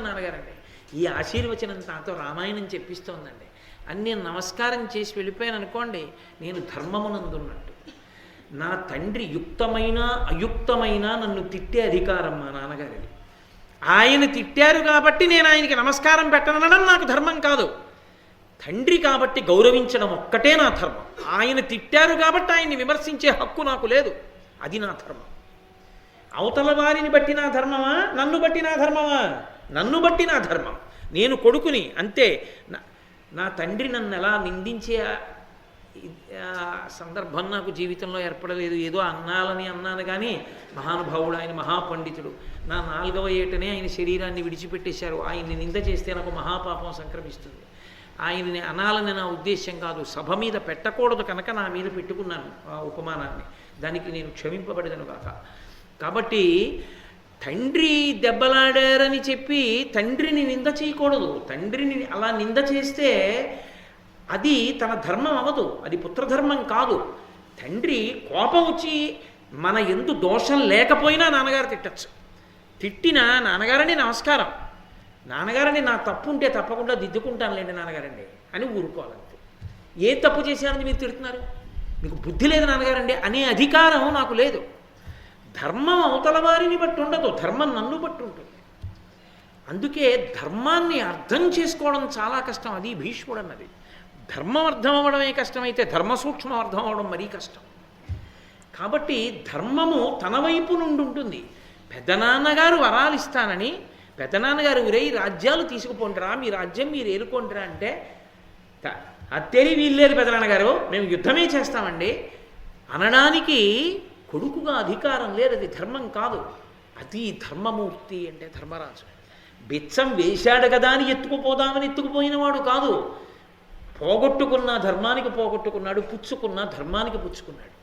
నాన్నగారండి. ఈ ఆశీర్వచనం నాతో రామాయణం చెప్పిస్తోందండి అని నేను నమస్కారం చేసి వెళ్ళిపోయాను అనుకోండి, నేను ధర్మమునందున్నట్టు. నా తండ్రి యుక్తమైన అయుక్తమైన నన్ను తిట్టే అధికారం మా నాన్నగారిది. ఆయన తిట్టారు కాబట్టి నేను ఆయనకి నమస్కారం పెట్టనడం నాకు ధర్మం కాదు. తండ్రి కాబట్టి గౌరవించడం ఒక్కటే నా ధర్మం. ఆయన తిట్టారు కాబట్టి ఆయన్ని విమర్శించే హక్కు నాకు లేదు. అది నా ధర్మం. అవతల వారిని బట్టి నా ధర్మమా, నన్ను బట్టి నా ధర్మమా? నన్ను బట్టి నా ధర్మం. నేను కొడుకుని అంతే. నా తండ్రి నన్ను ఎలా నిందించే సందర్భం నాకు జీవితంలో ఏర్పడలేదు. ఏదో అన్నాలని అన్నాను కానీ మహానుభావుడు, ఆయన మహాపండితుడు. నా 4వ ఏటనే ఆయన శరీరాన్ని విడిచిపెట్టేశారు. ఆయన్ని నింద చేస్తే నాకు మహాపాపం సంక్రమిస్తుంది. ఆయనని అనాలని నా ఉద్దేశ్యం కాదు. సభ మీద పెట్టకూడదు కనుక నా మీద పెట్టుకున్నాను ఆ ఉపమానాన్ని. దానికి నేను క్షమింపబడదను కాక. కాబట్టి తండ్రి దెబ్బలాడారని చెప్పి తండ్రిని నింద చేయకూడదు. తండ్రిని అలా నింద చేస్తే అది తన ధర్మం అవ్వదు, అది పుత్రధర్మం కాదు. తండ్రి కోపం వచ్చి మన ఎందు దోషం లేకపోయినా నాన్నగారు తిట్టచ్చు. తిట్టినా నాన్నగారండి నమస్కారం, నాన్నగారండి నా తప్పు ఉంటే తప్పకుండా దిద్దుకుంటానులేండి నాన్నగారండి అని ఊరుకోవాలంతే. ఏ తప్పు చేశారని మీరు తిడుతున్నారు, మీకు బుద్ధి లేదు నాన్నగారండి అనే అధికారం నాకు లేదు. ధర్మం అవతల వారిని బట్టి ఉండదు, ధర్మం నన్ను బట్టి ఉంటుంది. అందుకే ధర్మాన్ని అర్థం చేసుకోవడం చాలా కష్టం. అది భీష్ముడు అన్నది. ధర్మం అర్థం అవ్వడమే కష్టమైతే ధర్మ సూక్ష్మం అర్థం అవ్వడం మరీ కష్టం. కాబట్టి ధర్మము తన వైపు నుండి ఉంటుంది. పెద్దనాన్నగారు వరాలు ఇస్తానని, పెద్దనాన్నగారు ఉరై రాజ్యాలు తీసుకుపోండిరా, మీ రాజ్యం మీరు ఏలుకోండిరా అంటే అత్తేరి వీల్లేదు పెద్దనాన్నగారు, మేము యుద్ధమే చేస్తామండి అనడానికి కొడుకుగా అధికారం లేదు. అది ధర్మం కాదు. అది ధర్మమూర్తి అంటే ధర్మరాజు. బిచ్చం వేశాడు కదా అని ఎత్తుకుపోదామని ఎత్తుకుపోయిన వాడు కాదు. పోగొట్టుకున్న ధర్మానికి పోగొట్టుకున్నాడు, పుచ్చుకున్న ధర్మానికి పుచ్చుకున్నాడు.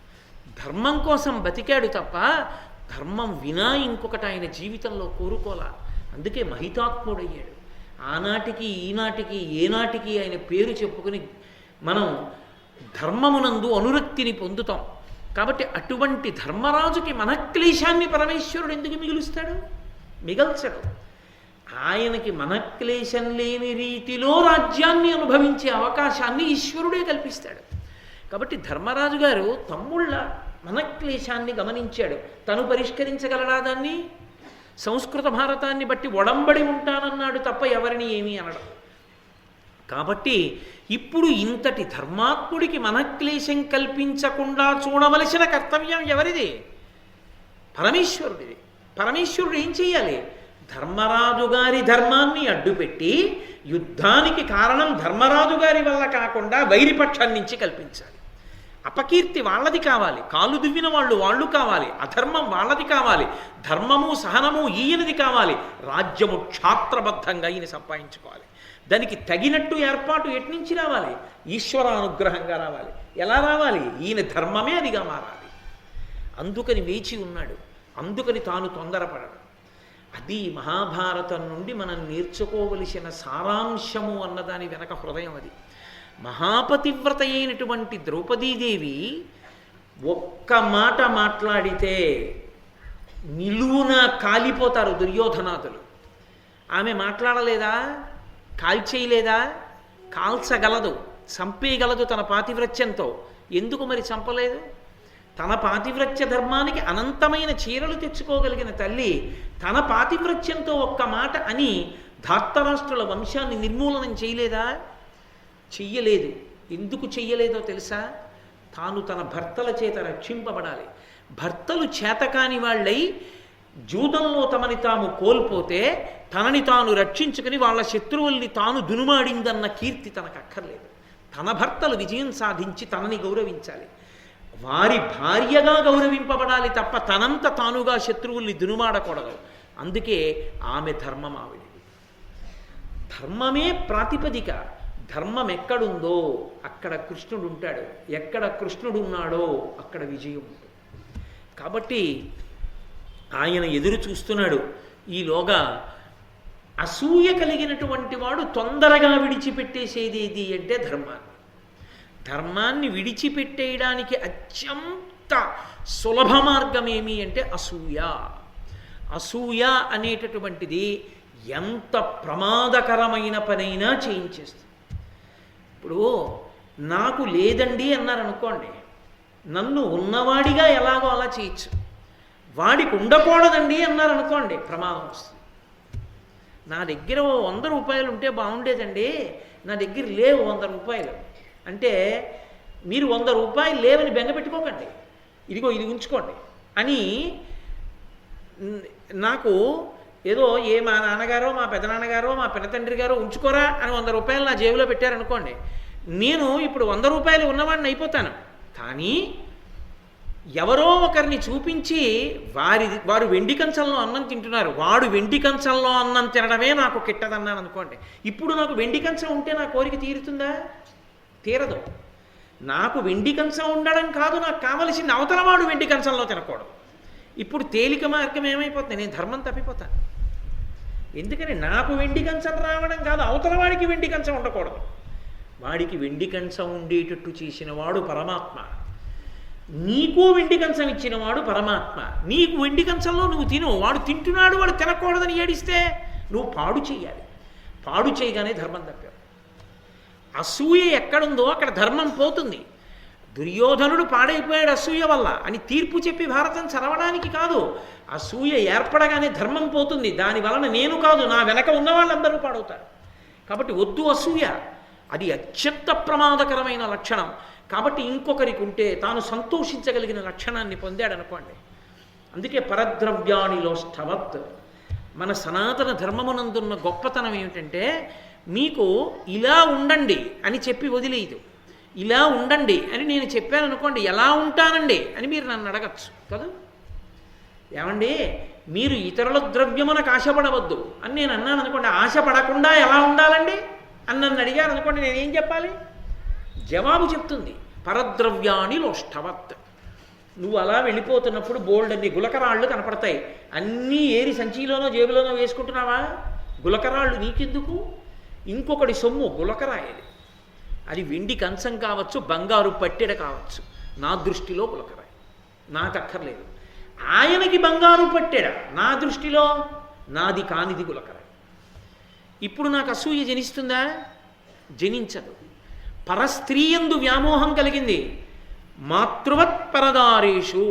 ధర్మం కోసం బతికాడు తప్ప ధర్మం వినా ఇంకొకటి ఆయన జీవితంలో కోరుకోలా. అందుకే మహితాత్ముడయ్యాడు. ఆనాటికి ఈనాటికి ఏనాటికి ఆయన పేరు చెప్పుకుని మనం ధర్మమునందు అనురక్తిని పొందుతాం. కాబట్టి అటువంటి ధర్మరాజుకి మనక్లేశాన్ని పరమేశ్వరుడు ఎందుకు మిగులుస్తాడు? మిగల్చడు. ఆయనకి మనక్లేశం లేని రీతిలో రాజ్యాన్ని అనుభవించే అవకాశాన్ని ఈశ్వరుడే కల్పిస్తాడు. కాబట్టి ధర్మరాజు గారు తమ్ముళ్ళ మనక్లేశాన్ని గమనించాడు. తను పరిష్కరించగలడా దాన్ని? సంస్కృత భారతాన్ని బట్టి ఒడంబడి ఉంటానన్నాడు తప్ప ఎవరిని ఏమీ అనడం. కాబట్టి ఇప్పుడు ఇంతటి ధర్మాత్ముడికి మనక్లేశం కల్పించకుండా చూడవలసిన కర్తవ్యం ఎవరిది? పరమేశ్వరుడిది. పరమేశ్వరుడు ఏం చెయ్యాలి? ధర్మరాజు గారి ధర్మాన్ని అడ్డుపెట్టి యుద్ధానికి కారణం ధర్మరాజు గారి వల్ల కాకుండా వైరిపక్షం నుంచి కల్పించాలి. అపకీర్తి వాళ్ళది కావాలి, కాలు దువ్విన వాళ్ళు కావాలి, అధర్మం వాళ్ళది కావాలి, ధర్మము సహనము ఈయనది కావాలి, రాజ్యము క్షాత్రబద్ధంగా ఈయన సంపాదించుకోవాలి. దానికి తగినట్టు ఏర్పాటు ఎట్నుంచి రావాలి? ఈశ్వరానుగ్రహంగా రావాలి. ఎలా రావాలి? ఈయన ధర్మమే అదిగా మారాలి. అందుకని వేచి ఉన్నాడు. అందుకని తాను తొందరపడడు. అది మహాభారతం నుండి మనం నేర్చుకోవలసిన సారాంశము అన్నదాని వెనక హృదయం అది. మహాపతివ్రత అయినటువంటి ద్రౌపదీదేవి ఒక్క మాట మాట్లాడితే నిలువున కాలిపోతారు దుర్యోధనాదులు. ఆమె మాట్లాడలేదా? కాల్చేయలేదా? కాల్చగలదు, చంపేయగలదు తన పాతివ్రత్యంతో. ఎందుకు మరి చంపలేదు? తన పాతివ్రత్య ధర్మానికి అనంతమైన చీరలు తెచ్చుకోగలిగిన తల్లి తన పాతివ్రత్యంతో ఒక్క మాట అని ధార్తరాష్ట్రుల వంశాన్ని నిర్మూలనం చేయలేదా? చెయ్యలేదు. ఎందుకు చెయ్యలేదో తెలుసా? తాను తన భర్తల చేత రక్షింపబడాలి. భర్తలు చేతకాని వాళ్ళై జూదంలో తమని తాము కోల్పోతే తనని తాను రక్షించుకుని వాళ్ళ శత్రువుల్ని తాను దునుమాడిందన్న కీర్తి తనకు అక్కర్లేదు. తన భర్తలు విజయం సాధించి తనని గౌరవించాలి, వారి భార్యగా గౌరవింపబడాలి తప్ప తనంత తానుగా శత్రువుల్ని దునుమాడకూడదు. అందుకే ఆమె ధర్మం ఆవిడది. ధర్మమే ప్రాతిపదిక. ధర్మం ఎక్కడుందో అక్కడ కృష్ణుడు ఉంటాడు, ఎక్కడ కృష్ణుడు ఉన్నాడో అక్కడ విజయం ఉంటుంది. కాబట్టి ఆయన ఎదురు చూస్తున్నాడు. ఈలోగా అసూయ కలిగినటువంటి వాడు తొందరగా విడిచిపెట్టేసేది ఏది అంటే ధర్మాన్ని. ధర్మాన్ని విడిచిపెట్టేయడానికి అత్యంత సులభ మార్గం ఏమి అంటే అసూయ. అసూయ అనేటటువంటిది ఎంత ప్రమాదకరమైన పనైనా చేయించేస్తుంది. ఇప్పుడు నాకు లేదండి అన్నారనుకోండి, నన్ను ఉన్నవాడిగా ఎలాగో అలా చేయొచ్చు. వాడికి ఉండకూడదండి అన్నారనుకోండి, ప్రమాదం వస్తుంది. నా దగ్గర 100 రూపాయలు ఉంటే బాగుండేదండి, నా దగ్గర లేవు 100 రూపాయలు అంటే, మీరు 100 రూపాయలు లేవని బెంగ పెట్టుకోకండి, ఇదిగో ఇది ఉంచుకోండి అని నాకు ఏదో మా నాన్నగారో మా పెదనాన్నగారో మా పెనతండ్రి గారో ఉంచుకోరా అని 100 రూపాయలు నా జేబులో పెట్టారనుకోండి, నేను ఇప్పుడు 100 రూపాయలు ఉన్నవాడిని అయిపోతాను. కానీ ఎవరో ఒకరిని చూపించి వారు వెండి కంచంలో అన్నం తింటున్నారు, వాడు వెండి కంచంలో అన్నం తినడమే నాకు కిట్టదన్నాను అనుకోండి, ఇప్పుడు నాకు వెండి కంచం ఉంటే నా కోరిక తీరుతుందా? తీరదు. నాకు వెండి కంచం ఉండడం కాదు, నాకు కావలసింది అవతలవాడు వెండి కంచంలో తినకూడదు. ఇప్పుడు తేలిక మార్గం ఏమైపోతుంది, నేను ధర్మం తప్పిపోతాను. ఎందుకని నాకు వెండి కంచం రావడం కాదు, అవతలవాడికి వెండి కంచం ఉండకూడదు. వాడికి వెండి కంచం ఉండేటట్టు చేసిన వాడు పరమాత్మ, నీకు వెండి కంచం ఇచ్చినవాడు పరమాత్మ. నీకు వెండి కంచంలో నువ్వు తిను, వాడు తింటున్నాడు వాడు తినకూడదని ఏడిస్తే నువ్వు పాడు చేయాలి. పాడు చేయగానే ధర్మం తప్పావు. అసూయ ఎక్కడుందో అక్కడ ధర్మం పోతుంది. దుర్యోధనుడు పాడైపోయాడు అసూయ వల్ల అని తీర్పు చెప్పి భారతం చదవడానికి కాదు, అసూయ ఏర్పడగానే ధర్మం పోతుంది. దాని వలన నేను కాదు, నా వెనక ఉన్న వాళ్ళందరూ పాడవుతారు. కాబట్టి వద్దు అసూయ, అది అత్యంత ప్రమాదకరమైన లక్షణం. కాబట్టి ఇంకొకరికి ఉంటే తాను సంతోషించగలిగిన లక్షణాన్ని పొందాడు అనుకోండి. అందుకే పరద్రవ్యాణిలోష్టవత్ మన సనాతన ధర్మమునందున్న గొప్పతనం ఏమిటంటే, మీకు ఇలా ఉండండి అని చెప్పి వదిలేయదు. ఇలా ఉండండి అని నేను చెప్పాను అనుకోండి, ఎలా ఉంటానండి అని మీరు నన్ను అడగచ్చు కదా. ఏమండి మీరు ఇతరుల ద్రవ్యమునకు ఆశపడవద్దు అని నేను అన్నాను అనుకోండి, ఆశపడకుండా ఎలా ఉండాలండి అని నన్ను అడిగారు అనుకోండి, నేనేం చెప్పాలి? జవాబు చెప్తుంది పరద్రవ్యాణి లోష్టవత్. నువ్వు అలా వెళ్ళిపోతున్నప్పుడు బోల్డ్ అన్ని గులకరాళ్ళు కనపడతాయి, అన్నీ ఏరి సంచిలోనో జేబులోనో వేసుకుంటున్నావా? గులకరాళ్ళు నీకెందుకు? ఇంకొకటి సొమ్ము గులకరాయది, అది వెండి కంచం కావచ్చు, బంగారు పట్టెడ కావచ్చు, నా దృష్టిలో గులకరాయి, నాకు అక్కర్లేదు. ఆయనకి బంగారు పట్టెడ, నా దృష్టిలో నాది కానిది గులకరాయి. ఇప్పుడు నాకు అసూయ జనిస్తుందా? జనించదు. పరస్త్రీయందు వ్యామోహం కలిగింది, మాతృవత్ పరదారేషు,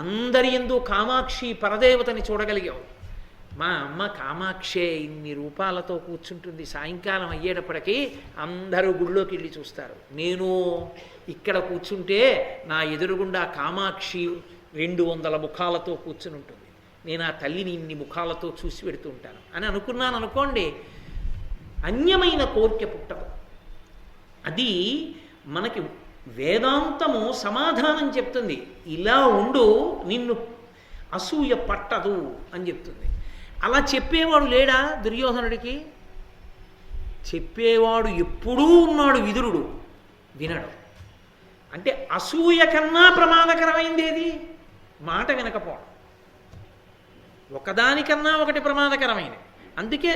అందరి యందు కామాక్షి పరదేవతని చూడగలిగావు. మా అమ్మ కామాక్షే ఇన్ని రూపాలతో కూర్చుంటుంది, సాయంకాలం అయ్యేటప్పటికీ అందరూ గుళ్ళోకి వెళ్ళి చూస్తారు. నేను ఇక్కడ కూర్చుంటే నా ఎదురుగుండా కామాక్షి 200 ముఖాలతో కూర్చుని ఉంటుంది, నేను ఆ తల్లిని ఇన్ని ముఖాలతో చూసి పెడుతూ ఉంటాను అని అనుకున్నాను అనుకోండి, అన్యమైన కోరిక పుట్టదు. అది మనకి వేదాంతము సమాధానం చెప్తుంది, ఇలా ఉండు నిన్ను అసూయ పట్టదు అని చెప్తుంది. అలా చెప్పేవాడు లేడా దుర్యోధనుడికి? చెప్పేవాడు ఎప్పుడూ ఉన్నాడు, విదురుడు వినడు. అంటే అసూయ కన్నా ప్రమాదకరమైంది ఏది? మాట వినకపోవడం. ఒకదానికన్నా ఒకటి ప్రమాదకరమైనది. అందుకే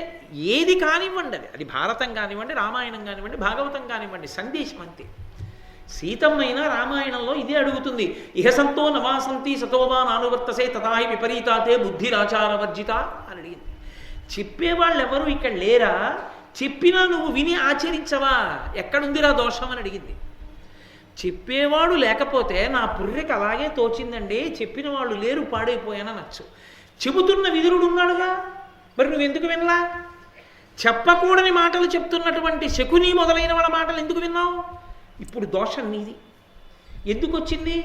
ఏది కానివ్వండి, అది భారతం కానివ్వండి, రామాయణం కానివ్వండి, భాగవతం కానివ్వండి, సందేశం అంతే. సీతమ్మైనా రామాయణంలో ఇదే అడుగుతుంది, ఇహ సంతో నవాసంతి సతోవా నానువర్తసే తథాహి విపరీతాతే బుద్ధిరాచారవర్జిత అని అడిగింది. చెప్పేవాళ్ళు ఎవరు ఇక్కడ లేరా? చెప్పినా నువ్వు విని ఆచరించవా? ఎక్కడుందిరా దోషం అని అడిగింది. చెప్పేవాడు లేకపోతే నా పుర్రెకి అలాగే తోచిందండి, చెప్పిన వాళ్ళు లేరు, పాడైపోయాననొచ్చు. చెబుతున్న విదురుడు ఉన్నాడుగా, మరి నువ్వెందుకు వినలా? చెప్పకూడని మాటలు చెప్తున్నటువంటి శకుని మొదలైన వాళ్ళ మాటలు ఎందుకు విన్నావు? ఇప్పుడు దోషం నీది. ఎందుకు వచ్చింది?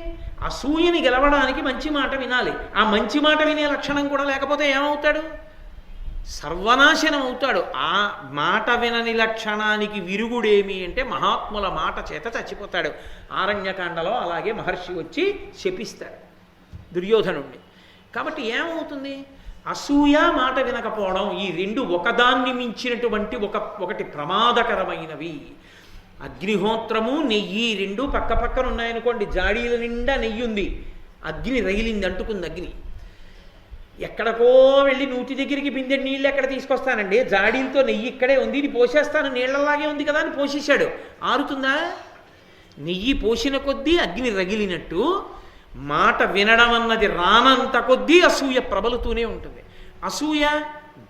అసూయని గెలవడానికి మంచి మాట వినాలి. ఆ మంచి మాట వినే లక్షణం కూడా లేకపోతే ఏమవుతాడు? సర్వనాశనం అవుతాడు. ఆ మాట వినని లక్షణానికి విరుగుడేమి అంటే మహాత్ముల మాట చేత చచ్చిపోతాడు. ఆరణ్యకాండలో అలాగే మహర్షి వచ్చి శపిస్తాడు దుర్యోధనుణ్ణి. కాబట్టి ఏమవుతుంది? అసూయ, మాట వినకపోవడం, ఈ రెండు ఒకదాన్ని మించినటువంటి ఒకటి ప్రమాదకరమైనవి. అగ్నిహోత్రము, నెయ్యి రెండు పక్క పక్కన ఉన్నాయనుకోండి, జాడీల నిండా నెయ్యి ఉంది, అగ్ని రగిలింది, అంటుకుంది అగ్ని. ఎక్కడికో వెళ్ళి నూతి దగ్గరికి బిందె నీళ్ళు ఎక్కడ తీసుకొస్తానండి, జాడీలతో నెయ్యి ఇక్కడే ఉంది, ఇది పోసేస్తాను, నీళ్లలాగే ఉంది కదా అని పోసేశాడు. ఆరుతుందా? నెయ్యి పోసిన కొద్దీ అగ్ని రగిలినట్టు మాట వినడం అన్నది రానంత కొద్దీ అసూయ ప్రబలుతూనే ఉంటుంది. అసూయ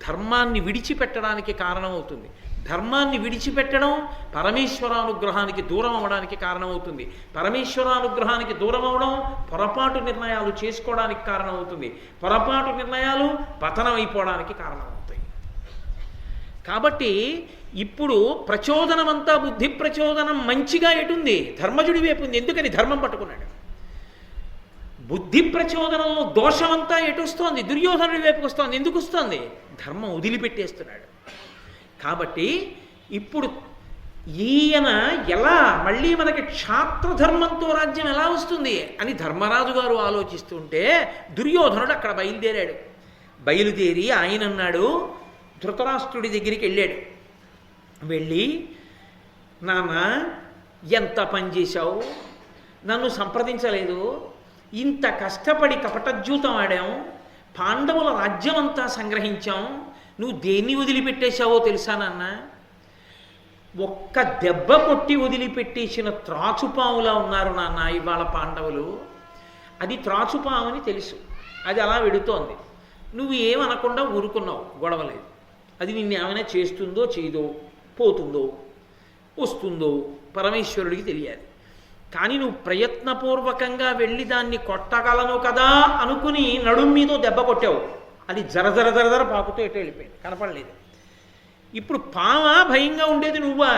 ధర్మాన్ని విడిచిపెట్టడానికి కారణమవుతుంది. ధర్మాన్ని విడిచిపెట్టడం పరమేశ్వరానుగ్రహానికి దూరం అవ్వడానికి కారణమవుతుంది. పరమేశ్వరానుగ్రహానికి దూరం అవ్వడం పొరపాటు నిర్ణయాలు చేసుకోవడానికి కారణమవుతుంది. పొరపాటు నిర్ణయాలు పతనం అయిపోవడానికి కారణమవుతాయి. కాబట్టి ఇప్పుడు ప్రచోదనమంతా బుద్ధి ప్రచోదనం మంచిగా ఎటుంది? ధర్మజుడి వైపు ఉంది. ఎందుకని? ధర్మం పట్టుకున్నాడు. బుద్ధి ప్రచోదనంలో దోషమంతా ఎటు వస్తోంది? దుర్యోధనుడి వైపుకి వస్తోంది. ఎందుకు వస్తోంది? ధర్మం వదిలిపెట్టేస్తున్నాడు. కాబట్టి ఇప్పుడు ఈయన ఎలా మళ్ళీ మనకి క్షాత్రధర్మంతో రాజ్యం ఎలా వస్తుంది అని ధర్మరాజు గారు ఆలోచిస్తుంటే దుర్యోధనుడు అక్కడ బయలుదేరాడు. బయలుదేరి ఆయన అన్నాడు, ధృతరాష్ట్రుడి దగ్గరికి వెళ్ళాడు. వెళ్ళి, నాన్న ఎంత పని చేశావు, నన్ను సంప్రదించలేదు, ఇంత కష్టపడి కపటజ్యూతం ఆడాం, పాండవుల రాజ్యం అంతా సంగ్రహించాం, నువ్వు దేన్ని వదిలిపెట్టేశావో తెలుసా నాన్న? ఒక్క దెబ్బ కొట్టి వదిలిపెట్టేసిన త్రాచుపాములా ఉన్నారు నాన్న ఇవాళ పాండవులు. అది త్రాచుపాము అని తెలుసు, అది అలా వెడుతోంది. నువ్వు ఏమనకుండా ఊరుకున్నావు, గొడవలేదు. అది నిన్ను ఏమైనా చేస్తుందో చేయదో, పోతుందో వస్తుందో పరమేశ్వరుడికి తెలియాలి. కానీ నువ్వు ప్రయత్నపూర్వకంగా వెళ్ళి దాన్ని కొట్టగలను కదా అనుకుని నడుం మీదో దెబ్బ కొట్టావు. అది జర పాకుతూ ఎటు వెళ్ళిపోయింది, కనపడలేదు. ఇప్పుడు పామా భయంగా ఉండేది నువ్వా?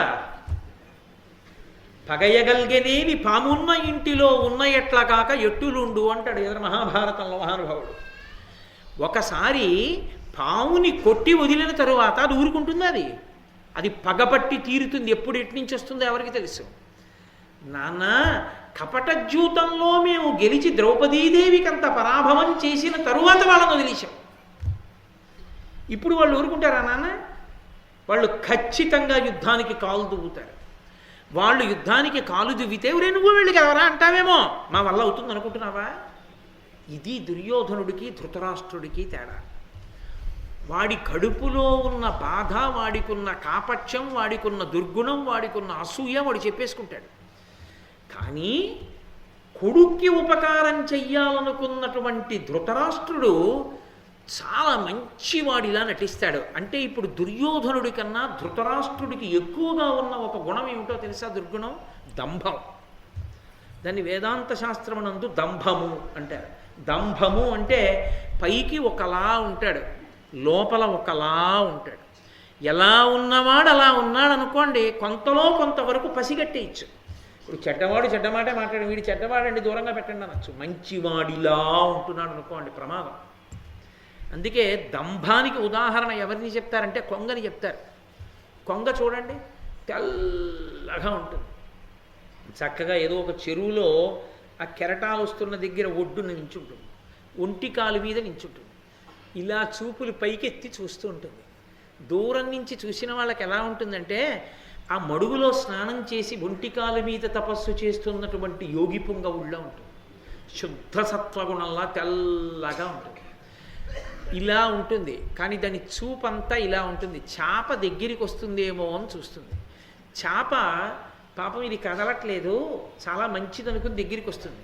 పగయగలిగేదేవి పామున్న ఇంటిలో ఉన్న ఎట్లా కాక ఎట్టులుండు అంటాడు ఎదురు మహాభారతంలో మహానుభావుడు. ఒకసారి పాముని కొట్టి వదిలిన తరువాత అది ఊరుకుంటుంది. అది పగపట్టి తీరుతుంది. ఎప్పుడు ఎటు నుంచి వస్తుందో ఎవరికి తెలుసు? నాన్న, కపటజ్యూతంలో మేము గెలిచి ద్రౌపదీదేవికి అంత పరాభవం చేసిన తరువాత వాళ్ళని వదిలేశాం. ఇప్పుడు వాళ్ళు ఊరుకుంటారా నాన్న? వాళ్ళు ఖచ్చితంగా యుద్ధానికి కాలు దువ్వుతారు. వాళ్ళు యుద్ధానికి కాలు దువ్వితే ఒరే నువ్వు వెళ్ళి కదవరా అంటావేమో, మా వల్ల అవుతుంది అనుకుంటున్నావా? ఇది దుర్యోధనుడికి ధృతరాష్ట్రుడికి తేడా. వాడి కడుపులో ఉన్న బాధ, వాడికున్న కాపట్యం, వాడికున్న దుర్గుణం, వాడికున్న అసూయ వాడు చెప్పేసుకుంటాడు. కానీ కొడుక్కి ఉపకారం చెయ్యాలనుకున్నటువంటి ధృతరాష్ట్రుడు చాలా మంచివాడిలా నటిస్తాడు. అంటే ఇప్పుడు దుర్యోధనుడి కన్నా ధృతరాష్ట్రుడికి ఎక్కువగా ఉన్న ఒక గుణం ఏమిటో తెలుసా? దుర్గుణం దంభం. దాన్ని వేదాంత శాస్త్రమునందు దంభము అంటారు. దంభము అంటే పైకి ఒకలా ఉంటాడు, లోపల ఒకలా ఉంటాడు. ఎలా ఉన్నవాడు అలా ఉన్నాడు అనుకోండి, కొంతలో కొంతవరకు పసిగట్టేయచ్చు. ఇప్పుడు చెడ్డవాడు చెడ్డమాటే మాట్లాడు, వీడి చెడ్డవాడండి దూరంగా పెట్టండి అనొచ్చు. మంచివాడిలా ఉంటున్నాడు అనుకోండి, ప్రమాదం. అందుకే దంభానికి ఉదాహరణ ఎవరిని చెప్తారంటే కొంగని చెప్తారు. కొంగ చూడండి, తెల్లగా ఉంటుంది. చక్కగా ఏదో ఒక చెరువులో ఆ కెరటాలు వస్తున్న దగ్గర ఒడ్డున నించుంటుంది, ఒంటికాలు మీద నించుంటుంది. ఇలా చూపులు పైకెత్తి చూస్తూ ఉంటుంది. దూరం నుంచి చూసిన వాళ్ళకి ఎలా ఉంటుందంటే ఆ మడుగులో స్నానం చేసి ఒంటికాల మీద తపస్సు చేస్తున్నటువంటి యోగి పుంగవుళ్ళ ఉంటుంది. శుద్ధ సత్వగుణంలా తెల్లగా ఉంటుంది. ఇలా ఉంటుంది. కానీ దాని చూపంతా ఇలా ఉంటుంది. చేప దగ్గరికి వస్తుందేమో అని చూస్తుంది. చేప పాపం ఇది కదలట్లేదు, చాలా మంచిది అనుకుని దగ్గరికి వస్తుంది.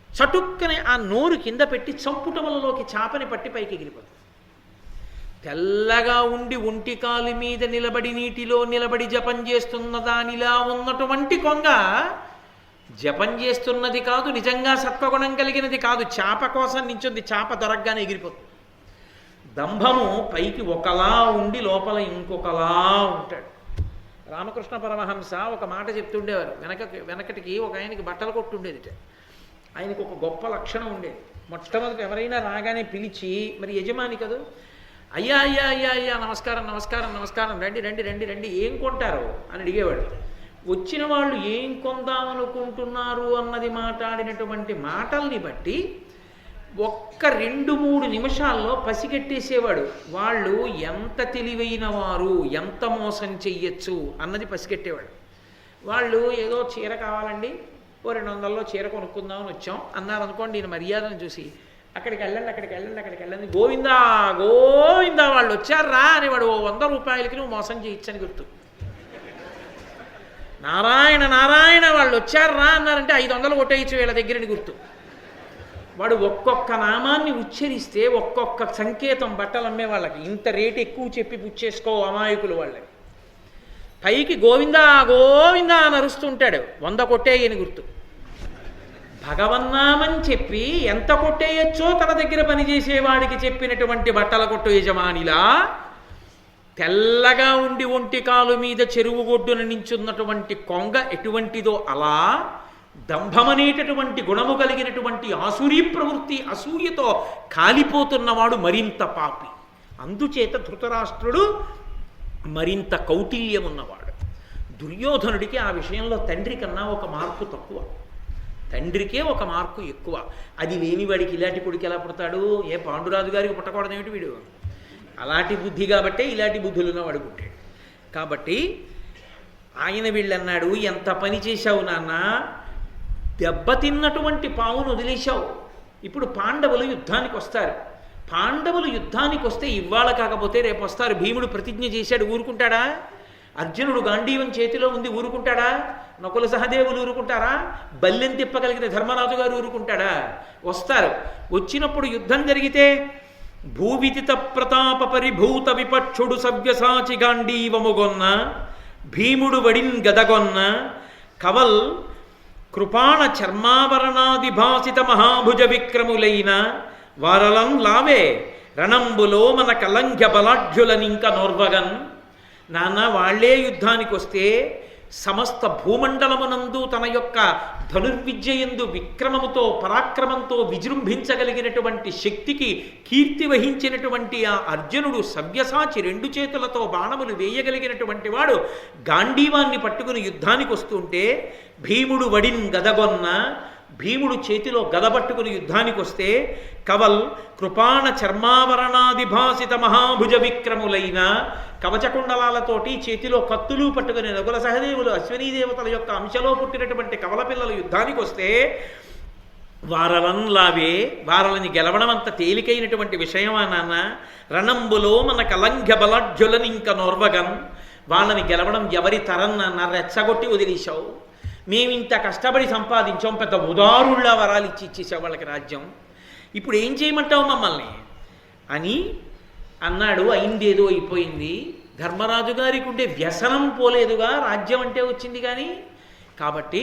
చటుక్కనే ఆ నోరు కింద పెట్టి చంపుటమలలోకి చేపని పట్టి పైకి ఎగిరిపోతుంది. తెల్లగా ఉండి ఒంటికాలు మీద నిలబడి నీటిలో నిలబడి జపం చేస్తున్న దానిలా ఉన్నటువంటి కొంగ జపం చేస్తున్నది కాదు, నిజంగా సత్వగుణం కలిగినది కాదు, చేప కోసం నించుంది. చేప దొరకగానే ఎగిరిపోతుంది. దంభము పైకి ఒకలా ఉండి లోపల ఇంకొకలా ఉంటాడు. రామకృష్ణ పరమహంస ఒక మాట చెప్తుండేవారు. వెనకటికి ఒక ఆయనకి బట్టలు కొట్టుండేదిట. ఆయనకు ఒక గొప్ప లక్షణం ఉండేది. మొట్టమొదటి ఎవరైనా రాగానే పిలిచి, మరి యజమాని కదా, అయ్యా అయ్యా అయ్యా అయ్యా నమస్కారం నమస్కారం నమస్కారం, రండి రండి రండి రండి, ఏం కొంటారు అని అడిగేవాడు. వచ్చిన వాళ్ళు ఏం కొందామనుకుంటున్నారు అన్నది మాట్లాడినటువంటి మాటల్ని బట్టి ఒక్క 2-3 నిమిషాల్లో పసిగట్టేసేవాడు. వాళ్ళు ఎంత తెలివైన వారు, ఎంత మోసం చెయ్యొచ్చు అన్నది పసిగట్టేవాడు. వాళ్ళు ఏదో చీర కావాలండి, ఓ 200లో చీర కొనుక్కుందామని వచ్చాం అన్నారు అనుకోండి. ఈయన మర్యాదను చూసి అక్కడికి వెళ్ళండి అక్కడికి వెళ్ళండి అక్కడికి వెళ్ళండి, గోవిందా గోవిందా వాళ్ళు వచ్చారా అనేవాడు. 100 రూపాయలకి నువ్వు మోసం చేయొచ్చని గుర్తు. నారాయణ నారాయణ వాళ్ళు వచ్చారా అన్నారంటే 500 కొట్టేయచ్చు వీళ్ళ దగ్గరని గుర్తు. వాడు ఒక్కొక్క నామాన్ని ఉచ్చరిస్తే ఒక్కొక్క సంకేతం బట్టలు అమ్మే వాళ్ళకి ఇంత రేటు ఎక్కువ చెప్పి పుచ్చేసుకో అమాయకులు వాళ్ళని. పైకి గోవిందా గోవిందా అని అరుస్తుంటాడు, 100 కొట్టేయని గుర్తు. భగవన్నామని చెప్పి ఎంత కొట్టేయచ్చో తన దగ్గర పనిచేసేవాడికి చెప్పినటువంటి బట్టల కొట్టు యజమానిలా తెల్లగా ఉండి ఒంటి కాలు మీద చెరువు ఒడ్డున నించున్నటువంటి కొంగ ఎటువంటిదో అలా దంభమనేటటువంటి గుణము కలిగినటువంటి ఆసురీ ప్రవృత్తి అసూయతో కాలిపోతున్నవాడు మరింత పాపి. అందుచేత ధృతరాష్ట్రుడు మరింత కౌటిల్యం ఉన్నవాడు. దుర్యోధనుడికి ఆ విషయంలో తండ్రి కన్నా ఒక మార్కు తక్కువ, తండ్రికే ఒక మార్కు ఎక్కువ. అది లేని వాడికి ఇలాంటి కొడుకు ఎలా పుడతాడు? ఏ పాండురాజు గారికి పుట్టకూడదేమిటి వీడు? అలాంటి బుద్ధి కాబట్టే ఇలాంటి బుద్ధులున్న వాడు పుట్టాడు. కాబట్టి ఆయన వీళ్ళన్నాడు, ఎంత పని చేశావు నాన్న, దెబ్బతిన్నటువంటి పావును వదిలేశావు. ఇప్పుడు పాండవులు యుద్ధానికి వస్తారు. పాండవులు యుద్ధానికి వస్తే ఇవాళ కాకపోతే రేపు వస్తారు. భీముడు ప్రతిజ్ఞ చేశాడు, ఊరుకుంటాడా? అర్జునుడు గాంధీవం చేతిలో ఉంది, ఊరుకుంటాడా? నకుల సహదేవులు ఊరుకుంటారా? బల్లెం తిప్పగలిగిన ధర్మరాజు గారు ఊరుకుంటాడా? వస్తారు. వచ్చినప్పుడు యుద్ధం జరిగితే భూవిదిత ప్రతాప పరిభూత విపక్షుడు సవ్యసాచి గాంధీవముగొన్న భీముడు వడిన్ గదగొన్న కవల్ కృపాణ చర్మావరణాది భాసిత మహాభుజ విక్రములైన వారలం లావే రణంబులో మన కలంఘ్య బలాఢ్యులనింక నోర్వగన్. నాన్న వాళ్లే యుద్ధానికి వస్తే సమస్త భూమండలమునందు తన యొక్క ధనుర్విద్యయందు విక్రమముతో పరాక్రమంతో విజృంభించగలిగినటువంటి శక్తికి కీర్తి వహించినటువంటి ఆ అర్జునుడు సవ్యసాచి 2 చేతులతో బాణములు వేయగలిగినటువంటి వాడు గాంధీవాన్ని పట్టుకుని యుద్ధానికి వస్తుంటే భీముడు వడిన్ గదగొన్న, భీముడు చేతిలో గద పట్టుకుని యుద్ధానికి వస్తే కవల్ కృపాణ చర్మావరణాదిభాసిత మహాభుజ విక్రములైన కవచకుండలాలతోటి చేతిలో కత్తులు పట్టుకుని నకుల సహదేవులు అశ్వినీ దేవతల యొక్క అంశలో పుట్టినటువంటి కవల పిల్లలు యుద్ధానికి వస్తే వారలంలావే, వారలని గెలవడం అంత తేలికైనటువంటి విషయమా నాన్న? రణంబులో మన కలంఘ్య బలాఢ్యులని ఇంక నోర్వగన్. వాళ్ళని గెలవడం ఎవరి తరం నాన్న? రెచ్చగొట్టి వదిలేశావు. మేమింత కష్టపడి సంపాదించాం, పెద్ద ఉదారుళ్ళ వరాలు ఇచ్చేసావు వాళ్ళకి రాజ్యం. ఇప్పుడు ఏం చేయమంటావు మమ్మల్ని అని అన్నాడు. అయిందేదో అయిపోయింది. ధర్మరాజు గారికి ఉండే వ్యసనం పోలేదుగా, రాజ్యం అంటే వచ్చింది కానీ. కాబట్టి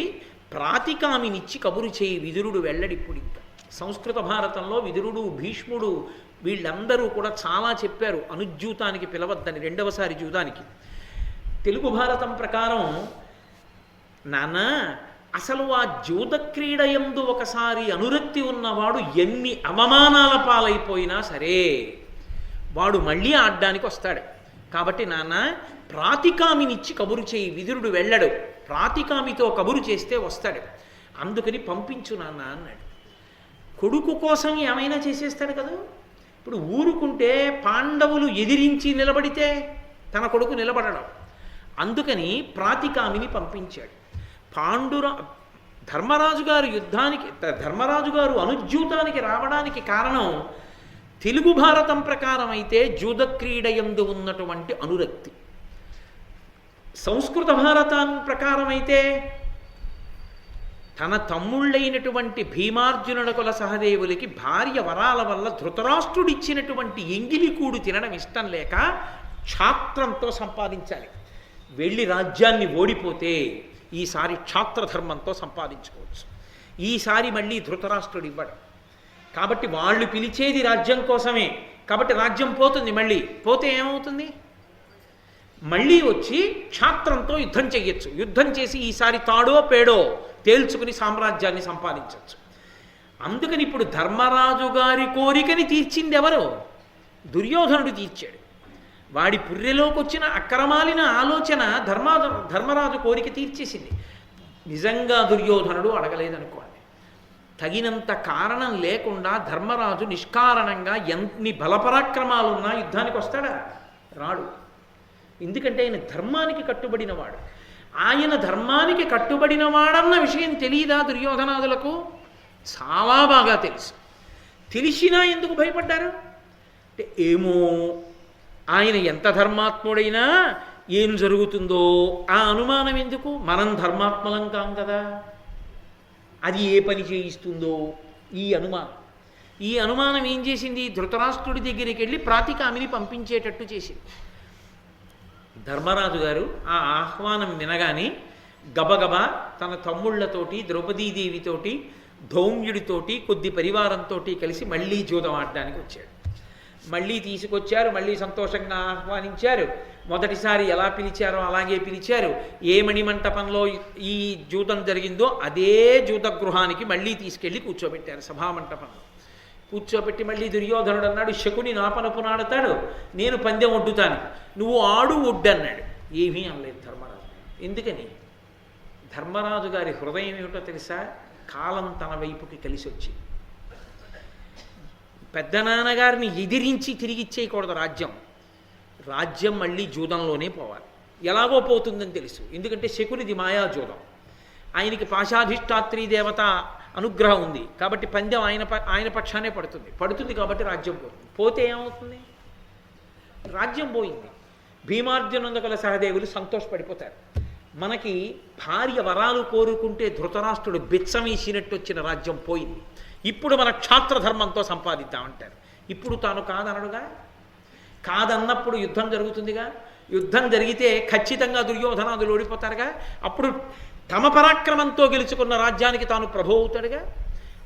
ప్రాతికామినిచ్చి కబురు చేయి, విదురుడు వెళ్ళడు. ఇప్పుడు ఇంకా సంస్కృత భారతంలో విదురుడు, భీష్ముడు వీళ్ళందరూ కూడా చాలా చెప్పారు అనుజ్యూతానికి పిలవద్దని, 2వసారి జూదానికి. తెలుగు భారతం ప్రకారం నాన్న అసలు ఆ జూద క్రీడయందు ఒకసారి అనురక్తి ఉన్నవాడు ఎన్ని అవమానాల పాలైపోయినా సరే వాడు మళ్ళీ ఆడడానికి వస్తాడు. కాబట్టి నాన్న ప్రాతికామినిచ్చి కబురు చేయి, విదురుడు వెళ్ళడు, ప్రాతికామితో కబురు చేస్తే వస్తాడు, అందుకని పంపించు నాన్న అన్నాడు. కొడుకు కోసం ఏమైనా చేసేస్తాడు కదా. ఇప్పుడు ఊరుకుంటే పాండవులు ఎదిరించి నిలబడితే తన కొడుకు నిలబడడం, అందుకని ప్రాతికామిని పంపించాడు. ధర్మరాజు గారు యుద్ధానికి, ధర్మరాజు గారు అనుజ్యూతానికి రావడానికి కారణం తెలుగు భారతం ప్రకారం అయితే జూదక్రీడయందు ఉన్నటువంటి అనురక్తి. సంస్కృత భారతం ప్రకారం అయితే తన తమ్ముళ్ళైనటువంటి భీమార్జునుడకుల సహదేవులకి భార్య వరాల వల్ల ధృతరాష్ట్రుడిచ్చినటువంటి ఎంగిలికూడు తినడం ఇష్టం లేక క్షాత్రంతో సంపాదించాలి. వెళ్ళి రాజ్యాన్ని ఓడిపోతే ఈసారి క్షాత్రధర్మంతో సంపాదించుకోవచ్చు. ఈసారి మళ్ళీ ధృతరాష్ట్రుడు ఇవ్వడం. కాబట్టి వాళ్ళు పిలిచేది రాజ్యం కోసమే. కాబట్టి రాజ్యం పోతుంది. మళ్ళీ పోతే ఏమవుతుంది? మళ్ళీ వచ్చి క్షాత్రంతో యుద్ధం చెయ్యొచ్చు. యుద్ధం చేసి ఈసారి తాడో పేడో తేల్చుకుని సామ్రాజ్యాన్ని సంపాదించవచ్చు. అందుకని ఇప్పుడు ధర్మరాజు గారి కోరికని తీర్చింది ఎవరు? దుర్యోధనుడు తీర్చాడు. వాడి పుర్రెలోకి వచ్చిన అక్రమాలిన ఆలోచన ధర్మరాజు కోరిక తీర్చేసింది. నిజంగా దుర్యోధనుడు అడగలేదనుకోండి, తగినంత కారణం లేకుండా ధర్మరాజు నిష్కారణంగా ఎన్ని బలపరాక్రమాలున్నా యుద్ధానికి వస్తాడా? రాడు. ఎందుకంటే ఆయన ధర్మానికి కట్టుబడినవాడు. ఆయన ధర్మానికి కట్టుబడినవాడన్న విషయం తెలియదా దుర్యోధనాదులకు? చాలా బాగా తెలుసు. తెలిసినా ఎందుకు భయపడ్డారు అంటే, ఏమో ఆయన ఎంత ధర్మాత్ముడైనా ఏం జరుగుతుందో ఆ అనుమానం ఎందుకు? మనం ధర్మాత్మలం కాం కదా, అది ఏ పని చేయిస్తుందో ఈ అనుమానం. ఈ అనుమానం ఏం చేసింది? ధృతరాష్ట్రుడి దగ్గరికి వెళ్ళి ప్రాతికామిని పంపించేటట్టు చేసింది. ధర్మరాజు గారు ఆ ఆహ్వానం వినగానే గబగబా తన తమ్ముళ్లతోటి, ద్రౌపదీదేవితోటి, ధౌమ్యుడితోటి, కొద్ది పరివారంతో కలిసి మళ్ళీ జూదం ఆడడానికి వచ్చాడు. మళ్ళీ తీసుకొచ్చారు, మళ్ళీ సంతోషంగా ఆహ్వానించారు. మొదటిసారి ఎలా పిలిచారో అలాగే పిలిచారు. ఏ మణిమంటపంలో ఈ జూదం జరిగిందో అదే జూద గృహానికి మళ్ళీ తీసుకెళ్ళి కూర్చోబెట్టారు. సభామంటపంలో కూర్చోబెట్టి మళ్ళీ దుర్యోధనుడు అన్నాడు, శకుని నాపనపున ఆడతాడు, నేను పందెం ఒడ్డుతాను, నువ్వు ఆడు ఒడ్డు అన్నాడు. ఏమీ అనలేదు ధర్మరాజు. ఎందుకని? ధర్మరాజు గారి హృదయం ఏమిటో తెలుసా? కాలం తన వైపుకి కలిసి వచ్చింది. పెద్దనాన్నగారిని ఎదిరించి తిరిగిచ్చేయకూడదు రాజ్యం. రాజ్యం మళ్ళీ జూదంలోనే పోవాలి. ఎలాగో పోతుందని తెలుసు. ఎందుకంటే శకునిది మాయాజూదం. ఆయనకి పాశాధిష్టాత్రి దేవత అనుగ్రహం ఉంది కాబట్టి పందెం ఆయన పక్షానే పడుతుంది కాబట్టి రాజ్యం పోతుంది. పోతే ఏమవుతుంది? రాజ్యం పోయింది. భీమార్జునందుకుల సహదేవులు సంతోషపడిపోతారు. మనకి భార్య వరాలు కోరుకుంటే ధృతరాష్ట్రుడు బిచ్చమేసినట్టు వచ్చిన రాజ్యం పోయింది. ఇప్పుడు మన క్షాత్రధర్మంతో సంపాదిద్దామంటారు. ఇప్పుడు తాను కాదనడుగా. కాదన్నప్పుడు యుద్ధం జరుగుతుందిగా. యుద్ధం జరిగితే ఖచ్చితంగా దుర్యోధనాదులు ఓడిపోతారుగా. అప్పుడు తమ పరాక్రమంతో గెలుచుకున్న రాజ్యానికి తాను ప్రభు అవుతాడుగా.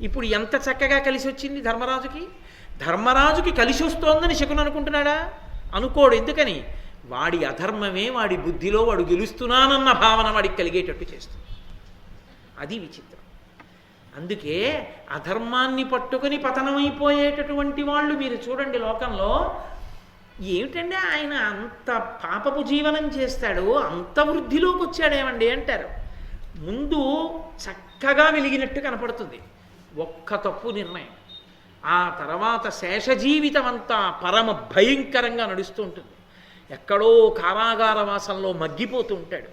ఇప్పుడు ఎంత చక్కగా కలిసి వచ్చింది ధర్మరాజుకి. ధర్మరాజుకి కలిసి వస్తోందని శకుని అనుకుంటున్నాడా? అనుకోడు. ఎందుకని? వాడి అధర్మమే వాడి బుద్ధిలో వాడు గెలుస్తున్నానన్న భావన వాడికి కలిగేటట్టు చేస్తుంది. అది విచిత్రం. అందుకే అధర్మాన్ని పట్టుకొని పతనమైపోయేటటువంటి వాళ్ళు మీరు చూడండి లోకంలో. ఏమిటంటే ఆయన అంత పాపపు జీవనం చేస్తాడు, అంత వృద్ధిలోకి వచ్చాడేమండి అంటారు. ముందు చక్కగా వెలిగినట్టు కనపడుతుంది, ఒక్క తప్పు నిర్ణయం. ఆ తర్వాత శేషజీవితం అంతా పరమ భయంకరంగా నడుస్తూ ఉంటుంది. ఎక్కడో కారాగార వాసంలో మగ్గిపోతూ ఉంటాడు.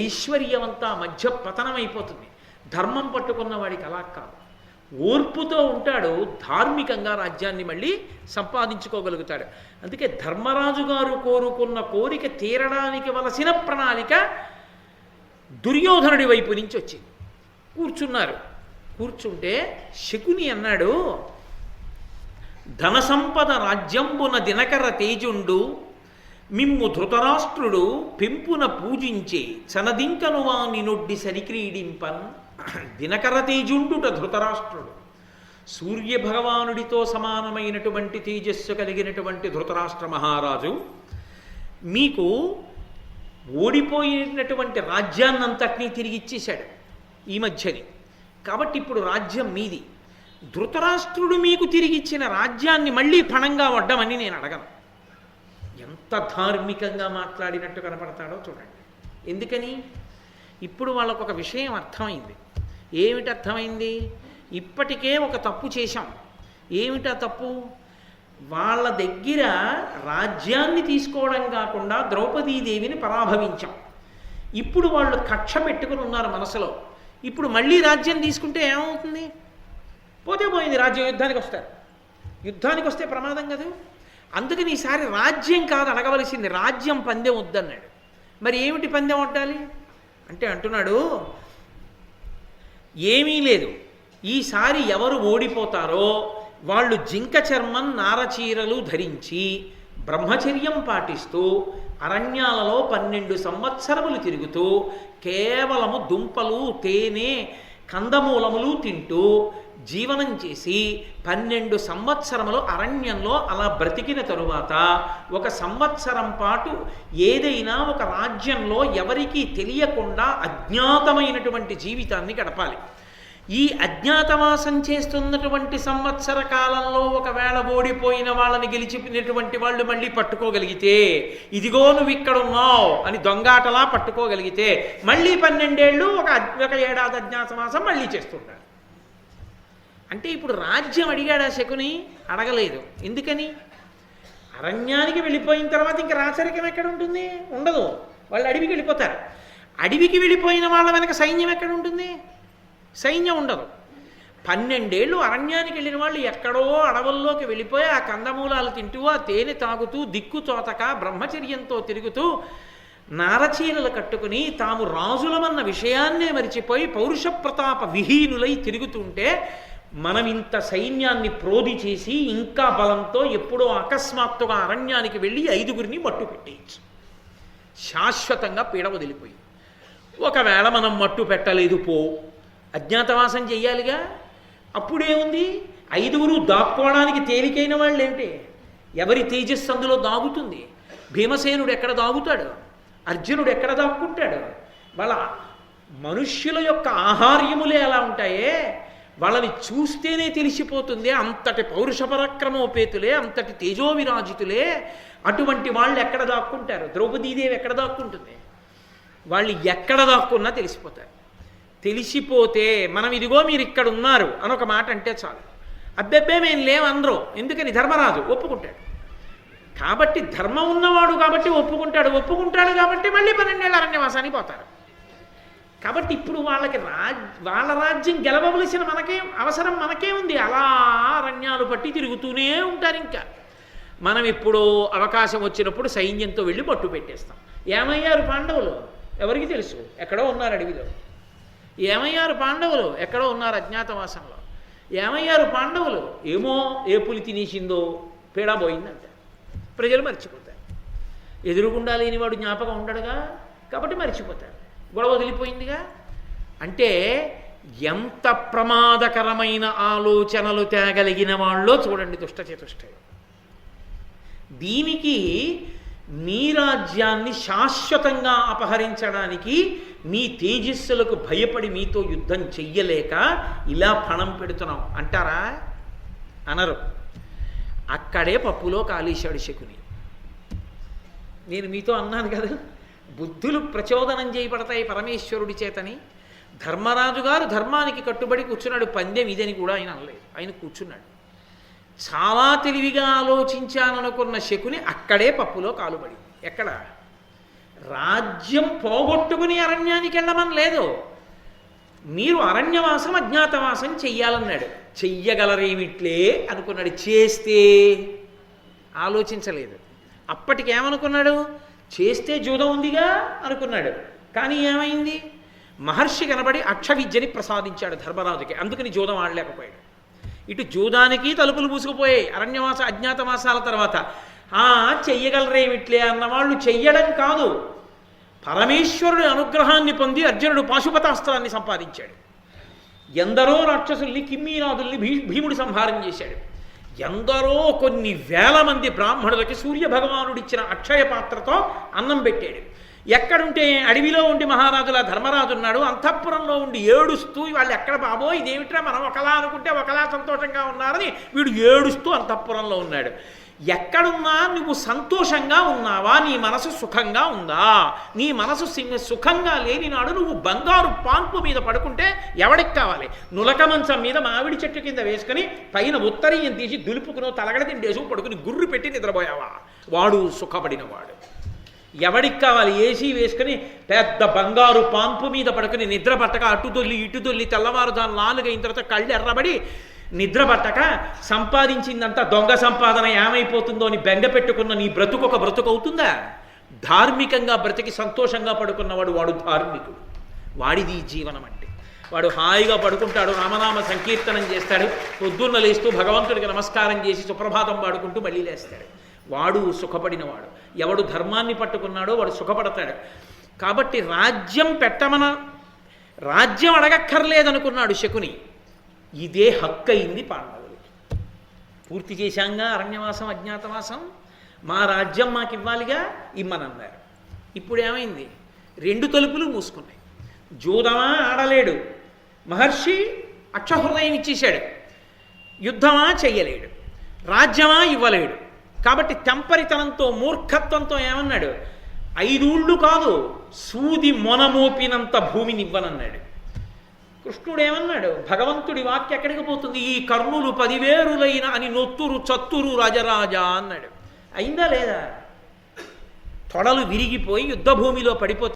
ఐశ్వర్యమంతా మధ్య పతనమైపోతుంది. ధర్మం పట్టుకున్న వాడికి అలా కాదు, ఓర్పుతో ఉంటాడు. ధార్మికంగా రాజ్యాన్ని మళ్ళీ సంపాదించుకోగలుగుతాడు. అందుకే ధర్మరాజు గారు కోరుకున్న కోరిక తీరడానికి వలసిన ప్రణాళిక దుర్యోధనుడి వైపు నుంచి వచ్చింది. కూర్చున్నారు. కూర్చుంటే శకుని అన్నాడు, ధన సంపద రాజ్యంబున దినకర తేజుండు మిమ్ము ధృతరాష్ట్రుడు పెంపున పూజించే చనదింకను వాని నొడ్డి సరిక్రీడింపన్. దినకర తేజుండుట ధృతరాష్ట్రుడు, సూర్యభగవానుడితో సమానమైనటువంటి తేజస్సు కలిగినటువంటి ధృతరాష్ట్ర మహారాజు మీకు ఓడిపోయినటువంటి రాజ్యాన్నంతటినీ తిరిగి ఇచ్చేశాడు ఈ మధ్యని. కాబట్టి ఇప్పుడు రాజ్యం మీది. ధృతరాష్ట్రుడు మీకు తిరిగిచ్చిన రాజ్యాన్ని మళ్ళీ పణంగా వడ్డమని నేను అడగను. ఎంత ధార్మికంగా మాట్లాడినట్టు కనపడతాడో చూడండి. ఎందుకని? ఇప్పుడు వాళ్ళకు ఒక విషయం అర్థమైంది. ఏమిటి అర్థమైంది? ఇప్పటికే ఒక తప్పు చేశాం. ఏమిటా తప్పు? వాళ్ళ దగ్గర రాజ్యాన్ని తీసుకోవడం కాకుండా ద్రౌపదీదేవిని పరాభవించాం. ఇప్పుడు వాళ్ళు కక్ష పెట్టుకుని ఉన్నారు మనసులో. ఇప్పుడు మళ్ళీ రాజ్యం తీసుకుంటే ఏమవుతుంది? పోతే పోయింది, రాజ్యం యుద్ధానికి వస్తారు. యుద్ధానికి వస్తే ప్రమాదం కదా. అందుకని ఈసారి రాజ్యం కాదు అడగవలసింది, రాజ్యం పందెం వద్దన్నాడు. మరి ఏమిటి పందెం వడ్డాలి అంటే అంటున్నాడు, ఏమీ లేదు, ఈసారి ఎవరు ఓడిపోతారో వాళ్ళు జింక చర్మం నారచీరలు ధరించి బ్రహ్మచర్యం పాటిస్తూ అరణ్యాలలో 12 సంవత్సరములు తిరుగుతూ కేవలము దుంపలు, తేనె, కందమూలములు తింటూ జీవనం చేసి 12 సంవత్సరములు అరణ్యంలో అలా బ్రతికిన తరువాత 1 సంవత్సరం పాటు ఏదైనా ఒక రాజ్యంలో ఎవరికీ తెలియకుండా అజ్ఞాతమైనటువంటి జీవితాన్ని గడపాలి. ఈ అజ్ఞాతవాసం చేస్తున్నటువంటి సంవత్సర కాలంలో ఒకవేళ ఓడిపోయిన వాళ్ళని గెలిచినటువంటి వాళ్ళు మళ్ళీ పట్టుకోగలిగితే, ఇదిగో నువ్వు ఇక్కడ ఉన్నావు అని దొంగాటలా పట్టుకోగలిగితే మళ్ళీ 12 ఏళ్ళు ఒక ఏడాది అజ్ఞాతవాసం మళ్ళీ చేస్తుంటారు. అంటే ఇప్పుడు రాజ్యం అడిగాడా శకుని? అడగలేదు. ఎందుకని? అరణ్యానికి వెళ్ళిపోయిన తర్వాత ఇంకా రాచరికం ఎక్కడ ఉంటుంది? ఉండదు. వాళ్ళు అడవికి వెళ్ళిపోతారు. అడవికి వెళ్ళిపోయిన వాళ్ళ వెనక సైన్యం ఎక్కడ ఉంటుంది? సైన్యం ఉండదు. 12 ఏళ్ళు అరణ్యానికి వెళ్ళిన వాళ్ళు ఎక్కడో అడవుల్లోకి వెళ్ళిపోయి ఆ కందమూలాలు తింటూ, ఆ తేనె తాగుతూ, దిక్కు తోతక బ్రహ్మచర్యంతో తిరుగుతూ, నారచీరలు కట్టుకుని తాము రాజులమన్న విషయాన్నే మరిచిపోయి పౌరుష ప్రతాప విహీనులై తిరుగుతుంటే మనం ఇంత సైన్యాన్ని ప్రోధి చేసి ఇంకా బలంతో ఎప్పుడో అకస్మాత్తుగా అరణ్యానికి వెళ్ళి 5గురిని మట్టు పెట్టేయచ్చు, శాశ్వతంగా పీడ వదిలిపోయి. ఒకవేళ మనం మట్టు పెట్టలేదు అజ్ఞాతవాసం చెయ్యాలిగా. అప్పుడేముంది, 5గురు దాక్కోవడానికి తేలికైన వాళ్ళు ఏమిటి? ఎవరి తేజస్సు అందులో దాగుతుంది? భీమసేనుడు ఎక్కడ దాగుతాడు? అర్జునుడు ఎక్కడ దాక్కుంటాడు? వాళ్ళ మనుష్యుల యొక్క ఆహార్యములే ఎలా ఉంటాయే, వాళ్ళని చూస్తేనే తెలిసిపోతుంది. అంతటి పౌరుష పరాక్రమోపేతులే, అంతటి తేజోవిరాజితులే. అటువంటి వాళ్ళు ఎక్కడ దాక్కుంటారు? ద్రౌపదీదేవి ఎక్కడ దాక్కుంటుంది? వాళ్ళు ఎక్కడ దాక్కున్నా తెలిసిపోతారు. తెలిసిపోతే మనం ఇదిగో మీరు ఇక్కడ ఉన్నారు అని ఒక మాట అంటే చాలు, అబ్బెబ్బే మేము లేవనరు. ఎందుకని? ధర్మరాజు ఒప్పుకుంటాడు కాబట్టి, ధర్మం ఉన్నవాడు కాబట్టి ఒప్పుకుంటాడు కాబట్టి మళ్ళీ 12 ఏళ్ళ అరణ్యవాసానికి పోతారు. కాబట్టి ఇప్పుడు వాళ్ళ రాజ్యం గెలవవలసిన అవసరం మనకే ఉంది. అలా అరణ్యాలు పట్టి తిరుగుతూనే ఉంటారు. ఇంకా మనం ఎప్పుడో అవకాశం వచ్చినప్పుడు సైన్యంతో వెళ్ళి మట్టు పెట్టేస్తాం. ఏమయ్యారు పాండవులు? ఎవరికి తెలుసు? ఎక్కడో ఉన్నారు అడవిలో. ఏమయ్యారు పాండవులు? ఎక్కడో ఉన్నారు అజ్ఞాతవాసంలో. ఏమయ్యారు పాండవులు? ఏమో ఏ పులి తినేసిందో పీడా పోయిందంట. ప్రజలు మర్చిపోతారు. ఎదురుగుండా లేనివాడు జ్ఞాపకం ఉండడుగా, కాబట్టి మర్చిపోతారు. గొడవ వదిలిపోయిందిగా. అంటే ఎంత ప్రమాదకరమైన ఆలోచనలు తేగలిగిన వాళ్ళో చూడండి దుష్టచతుష్టయం. దీనికి మీ రాజ్యాన్ని శాశ్వతంగా అపహరించడానికి మీ తేజస్సులకు భయపడి మీతో యుద్ధం చెయ్యలేక ఇలా పణం పెడుతున్నాం అంటారా? అనరు. అక్కడే పప్పులో కాళీశాడు శకుని. నేను మీతో అన్నాను కదా, బుద్ధులు ప్రచోదనం చేయబడతాయి పరమేశ్వరుడి చేతని. ధర్మరాజు గారు ధర్మానికి కట్టుబడి కూర్చున్నాడు. పందెం ఇదని కూడా ఆయన అనలేదు, ఆయన కూర్చున్నాడు. చాలా తెలివిగా ఆలోచించాననుకున్న శకుని అక్కడే పప్పులో కాలుబడి. ఎక్కడ? రాజ్యం పోగొట్టుకుని అరణ్యానికి వెళ్ళమని లేదు, మీరు అరణ్యవాసం అజ్ఞాతవాసం చెయ్యాలన్నాడు. చెయ్యగలరేమిట్లే అనుకున్నాడు. చేస్తే ఆలోచించలేదు. అప్పటికేమనుకున్నాడు? చేస్తే జూదం ఉందిగా అనుకున్నాడు. కానీ ఏమైంది? మహర్షి కనబడి అక్షవిద్యని ప్రసాదించాడు ధర్మరాజుకి. అందుకని జూదం ఆడలేకపోయాడు. ఇటు జూదానికి తలుపులు మూసుకుపోయాయి అరణ్యవాస అజ్ఞాతవాసాల తర్వాత. చెయ్యగలరేమిట్లే అన్నవాళ్ళు చెయ్యడం కాదు, పరమేశ్వరుడి అనుగ్రహాన్ని పొంది అర్జునుడు పాశుపతాస్త్రాన్ని సంపాదించాడు. ఎందరో రాక్షసుల్ని కిమ్మీనాదుల్ని భీముడు సంహారం చేశాడు. ఎందరో కొన్ని వేల మంది బ్రాహ్మణులకి సూర్యభగవానుడిచ్చిన అక్షయ పాత్రతో అన్నం పెట్టాడు. ఎక్కడుంటే అడవిలో ఉండి మహారాజుల ధర్మరాజు ఉన్నాడు, అంతఃపురంలో ఉండి ఏడుస్తూ వాళ్ళు ఎక్కడ బాబో ఇదేమిట్రా మనం ఒకలా అనుకుంటే ఒకలా సంతోషంగా ఉన్నారని వీడు ఏడుస్తూ అంతఃపురంలో ఉన్నాడు. ఎక్కడున్నా నువ్వు సంతోషంగా ఉన్నావా? నీ మనసు సుఖంగా ఉందా? నీ మనసు సుఖంగా లేని నాడు నువ్వు బంగారు పాన్పు మీద పడుకుంటే ఎవడికి కావాలి? నులక మంచం మీద మామిడి చెట్టు కింద వేసుకుని పైన ఉత్తరీయం తీసి దులుపుకునో తలగడ తిండేసు పడుకుని గుర్రు పెట్టి నిద్రపోయావా? వాడు సుఖపడినవాడు. ఎవడికి కావాలి? ఏసీ వేసుకుని పెద్ద బంగారు పాన్పు మీద పడుకుని నిద్ర పట్టక అటు దొల్లి తెల్లవారుజాను 4 అయిన తర్వాత కళ్ళు ఎర్రబడి నిద్ర పట్టక సంపాదించిందంతా దొంగ సంపాదన ఏమైపోతుందో అని బెంగ పెట్టుకున్న నీ బ్రతుకు ఒక బ్రతుకు అవుతుందా? ధార్మికంగా బ్రతికి సంతోషంగా పడుకున్నవాడు వాడు ధార్మికుడు. వాడిది జీవనం అంటే. వాడు హాయిగా పడుకుంటాడు, రామనామ సంకీర్తనం చేస్తాడు, పొద్దున్న లేస్తూ భగవంతుడికి నమస్కారం చేసి సుప్రభాతం పాడుకుంటూ మళ్ళీ లేస్తాడు. వాడు సుఖపడినవాడు. ఎవడు ధర్మాన్ని పట్టుకున్నాడో వాడు సుఖపడతాడు. కాబట్టి రాజ్యం అడగక్కర్లేదనుకున్నాడు శకుని. ఇదే హక్కు అయింది పాండవులకి. పూర్తి చేశాంగా అరణ్యవాసం అజ్ఞాతవాసం, మా రాజ్యం మాకు ఇవ్వాలిగా, ఇమ్మనన్నారు. ఇప్పుడు ఏమైంది? 2 తలుపులు మూసుకున్నాయి. జూదమా ఆడలేడు, మహర్షి అక్షహృదయం ఇచ్చేశాడు. యుద్ధమా చెయ్యలేడు, రాజ్యమా ఇవ్వలేడు. కాబట్టి తెంపరితనంతో మూర్ఖత్వంతో ఏమన్నాడు? 5 ఊళ్ళు కాదు, సూది మొనమోపినంత భూమిని ఇవ్వనన్నాడు. కృష్ణుడు ఏమన్నాడు? భగవంతుడి వాక్య ఎక్కడికి పోతుంది? ఈ కర్ణులు 10 వేరులైన అని నొత్తురు చత్తురు రాజరాజా అన్నాడు. అయిందా లేదా? తొడలు విరిగిపోయి యుద్ధభూమిలో పడిపోతే